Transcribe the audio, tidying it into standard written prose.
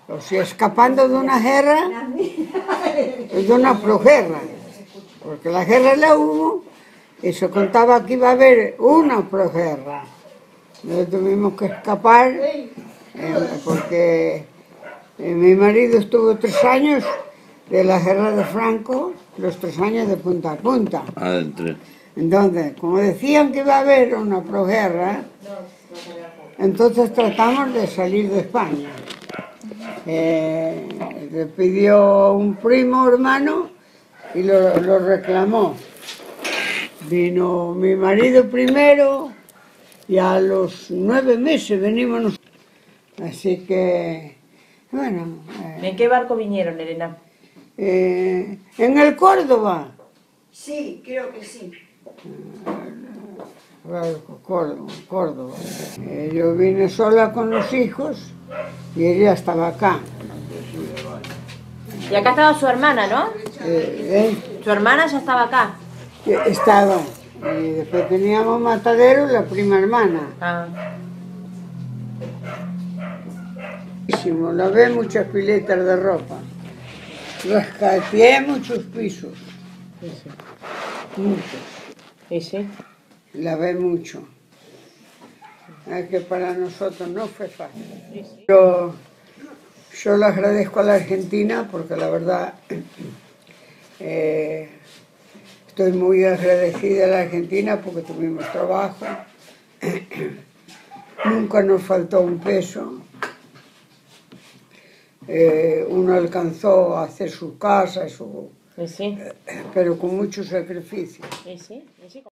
O sea, escapando de una guerra, de una proguerra, porque la guerra la hubo y se contaba que iba a haber una proguerra. Entonces tuvimos que escapar porque mi marido estuvo 3 años de la guerra de Franco, los 3 años de punta a punta. Adentro. Entonces, como decían que iba a haber una proguerra, entonces tratamos de salir de España. Le pidió un primo hermano y lo reclamó. Vino mi marido primero y a los 9 meses venimos nosotros. Así que, bueno... ¿En qué barco vinieron, Elena? En el Córdoba. Sí, creo que sí. Córdoba. Yo vine sola con los hijos y ella estaba acá. Y acá estaba su hermana, ¿no? Su hermana ya estaba acá. Estaba. Y después teníamos Matadero, la prima hermana. Ah. Lavé muchas piletas de ropa. Rascapié muchos pisos. Muchos. ¿Y sí? Lavé mucho. Es que para nosotros no fue fácil. Yo le agradezco a la Argentina porque la verdad estoy muy agradecida a la Argentina porque tuvimos trabajo. Nunca nos faltó un peso. Uno alcanzó a hacer su casa, ¿Y sí? pero con mucho sacrificio. ¿Y sí? ¿Y sí?